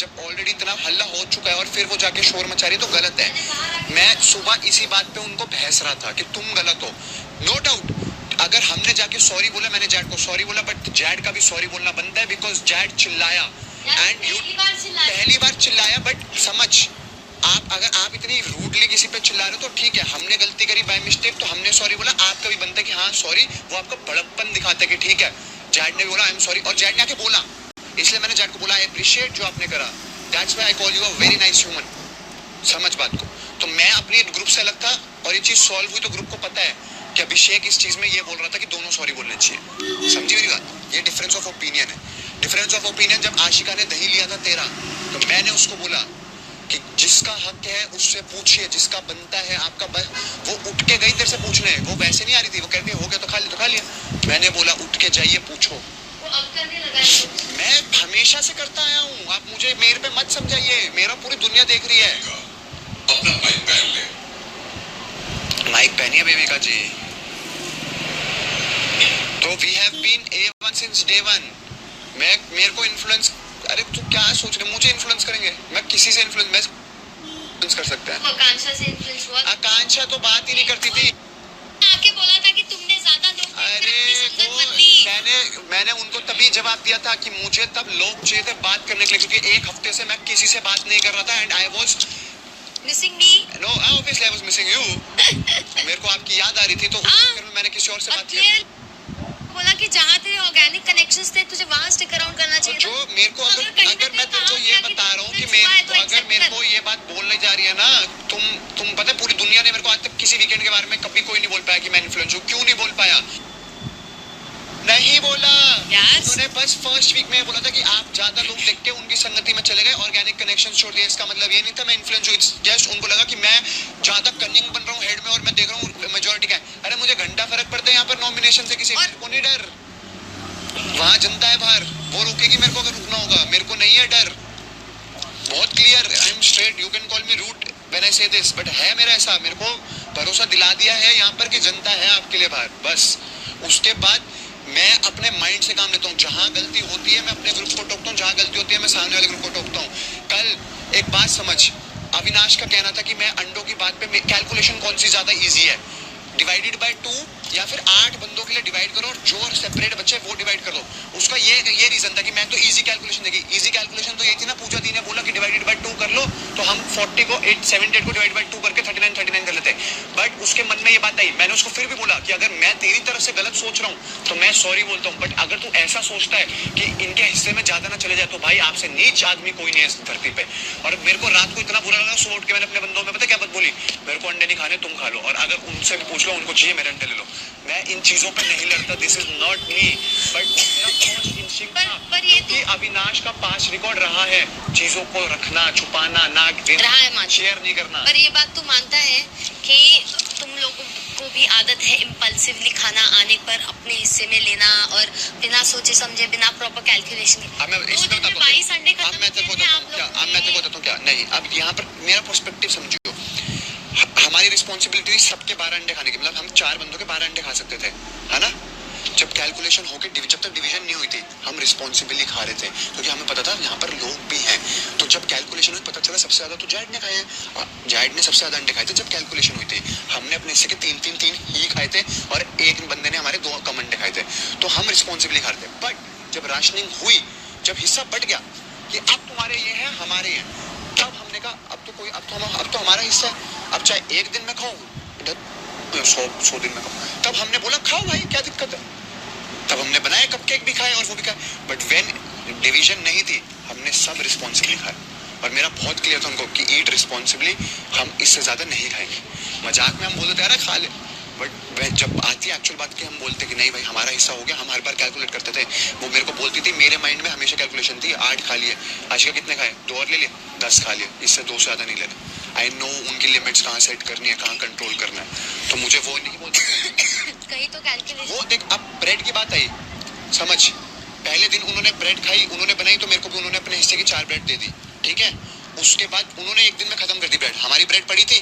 जब ऑलरेडी इतना हल्ला हो चुका है और फिर वो जाके शोर मचा रही है तो गलत है। मैं सुबह इसी बात पे उनको बहस रहा था कि तुम गलत हो, नो डाउट। अगर हमने जाके सॉरी बोला, मैंने जैड को सॉरी बोला, बट जैड का भी सॉरी बोलना बनता है बिकॉज जैड चिल्लाया एंड यू पहली बार चिल्लाया। बट समझ, अगर आप इतनी रूडली किसी पे चिल्ला रहे हो तो ठीक है, हमने गलती करी बाय मिस्टेक तो हमने सॉरी बोला, आपका भी बनता है कि हाँ सॉरी। वो आपका बड़प्पन दिखाता है कि ठीक है जैड ने भी बोला आई एम सॉरी, और जैड ने आके बोला, इसलिए मैंने जैड को बोला आई अप्रिशिएट जो आपने करा, that's why I call you a very nice human. समझ बात को। तो मैं अपनी ग्रुप से अलग था और ये चीज सॉल्व हुई तो ग्रुप को पता है कि अभिषेक इस चीज में ये बोल रहा था कि दोनों सॉरी बोलने चाहिए। समझी मेरी बात? ये डिफरेंस ऑफ ओपिनियन है। डिफरेंस ऑफ ओपिनियन, जब आशिका ने दही लिया था तेरा, तो मैंने उसको बोला कि जिसका हक है उससे पूछिए, जिसका बनता है आपका वो उठ के गई तेरे से पूछने, वो वैसे नहीं आ रही थी, वो कहती हो गया तो खा लिया तो खा लिया। मैंने बोला उठ के जाइए पूछो। मैं हमेशा से करता आया हूँ, आप मुझे मेरे पे मत समझाइए, मेरा पूरी दुनिया देख रही है। अपना माइक पहन ले। माइक पहनिए बेबिका जी। तो we have been A1 since day 1। मेरे को इन्फ्लुएंस, अरे तू क्या सोच रहे, मुझे इन्फ्लुएंस करेंगे? मैं किसी से इन्फ्लुएंस कर सकता है? आकांक्षा से इन्फ्लुएंस हुआ। आकांक्षा तो बात ही नहीं करती थी। आके बोला था कि तुमने ज्यादा लोग मैंने उनको तभी जवाब दिया था कि मुझे तब लोग चाहिए थे बात करने के लिए, क्योंकि एक हफ्ते से मैं किसी से बात नहीं कर रहा था and I was missing me. No, obviously I was missing you. मेरे को आपकी याद आ रही थी तो उस चक्कर में मैंने किसी और से बात की। बोला कि जहाँ तेरे ऑर्गेनिक कनेक्शंस थे तुझे वहाँ स्टिक अराउंड करना चाहिए। जो मेरे को अगर मैं तेरे को ये बता रहा हूँ कि अगर मेरे को ये बात बोलने जा रही है ना, तुम पता है पूरी दुनिया ने मेरे को आज तक किसी वीकेंड के बारे में कभी कोई नहीं बोल पाया कि मैं इन्फ्लुएंस हूँ। क्यों नहीं बोल पाया? नहीं बोला। उन्होंने बस फर्स्ट वीक में बोला था कि आप ज्यादा लोग देख के उनकी संगति में चले गए, ऑर्गेनिक कनेक्शन छोड़ दिए। इसका मतलब ये नहीं था मैं इन्फ्लुएंस हूँ, जस्ट उनको लगा कि मैं ज्यादा कनिंग बन रहा हूँ हेड में और मैं देख रहा हूँ मेजोरिटी का है। अरे मुझे घंटा फर्क पड़ता है यहाँ पर नॉमिनेशन से, किसी को नहीं डर। वहाँ जनता है बाहर, वो रोकेगी मेरे को अगर रुकना होगा, मेरे को नहीं है डर। बहुत clear, I am straight, you can call me root when I say this, but है मेरा ऐसा, मेरे को भरोसा दिला दिया है यहाँ पर कि जनता है आपके लिए बाहर, बस। उसके बाद मैं अपने माइंड से काम लेता हूँ, जहाँ गलती होती है मैं अपने ग्रुप को टोकता हूँ, जहाँ गलती होती है मैं सामने वाले ग्रुप को टोकता हूँ। कल एक बात समझ, अविनाश का कहना था कि मैं अंडों की बात पे कैलकुलेशन कौन सी ज्यादा इजी है, डिवाइडेड बाय 2 या फिर 8 बंदों के लिए डिवाइड करो और जो सेपरेट बच्चे वो डिवाइड कर दो। उसका ये रीजन था कि मैं तो इजी कैलकुलेशन देखी। इजी कैलकुलेशन तो ये थी ना, पूजा दी ने बोला कि डिवाइडेड बाय 2 कर लो, तो हम 40 को 78 को डिवाइड बाय 2 करके 39 कर लेते। बट उसके मन में ये बात आई, मैंने उसको फिर भी बोला कि अगर मैं तेरी तरफ से गलत सोच रहा हूँ तो मैं सॉरी बोलता हूँ, बट अगर तू ऐसा सोचता है कि इनके हिस्से में ज्यादा ना चले जाए तो भाई आपसे नीच आदमी कोई नहीं है इस धरती पे। और मेरे को रात को इतना बुरा लगा, सुबह उठ के मैंने अपने बंदों में पता क्या बात बोली, मेरे को अंडे नहीं खाने, तुम खा लो, और अगर उनसे भी पूछ लो उनको चाहिए मेरे अंडे ले लो। मैं इन चीजों पे नहीं लड़ता, this is not me, but मेरा फर्स्ट इंस्टिंक्ट था क्योंकि अविनाश का पास रिकॉर्ड रहा है चीजों को रखना, छुपाना, ना शेयर नहीं करना। पर ये बात तू मानता है कि तुम लोगों को भी आदत है इम्पल्सिवली खाना आने पर अपने हिस्से में लेना और बिना सोचे समझे, बिना प्रॉपर कैलकुलेशन के। मैं इसमें बताता हूँ, 22 अंडे अब मैं तेरे को बताता हूँ क्या नहीं। अब यहाँ पर मेरा पर्सपेक्टिव समझो, हमारी रिस्पॉन्सिबिलिटी सबके 12 अंडे खाने की, मतलब हम 4 बंदों के 12 अंडे खा सकते थे, है ना। जब कैलकुलेशन होके जब तक डिवीजन नहीं हुई थी हम रिस्पॉन्सिबिलिटी खा रहे थे, क्योंकि हमें पता था यहाँ पर लोग भी हैं। तो जब कैलकुलेशन हुई पता चला सबसे ज्यादा तो जैड ने खाए हैं, जैड ने सबसे ज्यादा अंडे खाए थे। जब कैलकुलेशन हुई थी हमने अपने हिस्से के 3 ही खाए थे और एक बंदे ने हमारे 2 कम अंडे खाए थे, तो हम रिस्पॉन्सिबिलिटी खा रहे थे। बट जब राशनिंग हुई, जब हिस्सा बट गया कि अब तुम्हारे ये हैं हमारे हैं, तब हमने कहा अब तो हमारा हिस्सा है, अब चाहे एक दिन में खाओ इधर 100 दिन में खाओ। तब हमने बोला खाओ भाई, क्या दिक्कत है। तब हमने बनाए कपकेक भी खाए और वो भी खाए, बट व्हेन डिवीजन नहीं थी हमने सब रिस्पॉन्सिबली खाए। और मेरा बहुत क्लियर था उनको कि ईट रिस्पॉन्सिबली, हम इससे ज्यादा नहीं खाएंगे। मजाक में हम बोलते थे अरे खा ले, बट जब आती है एक्चुअल बात की हम बोलते कि नहीं भाई हमारा हिस्सा हो गया। हम हर बार कैलकुलेट करते थे, वो मेरे को बोलती थी, मेरे माइंड में हमेशा कैलकुलेशन थी 8 खा लिए, आशिका कितने खाए 2 और ले लिए 10 खा लिए, इससे 2 से ज्यादा नहीं लेना। आई नो उनकी लिमिट्स कहाँ सेट करनी है, कहाँ कंट्रोल करना है, तो मुझे वो नहीं बोलते कहीं तो कैलकुलेशन। वो देख, अब ब्रेड की बात आई, समझ, पहले दिन उन्होंने ब्रेड खाई, उन्होंने बनाई तो मेरे को भी उन्होंने अपने हिस्से की 4 ब्रेड दे दी, ठीक है। उसके बाद उन्होंने एक दिन में खत्म कर दी ब्रेड, हमारी ब्रेड पड़ी थी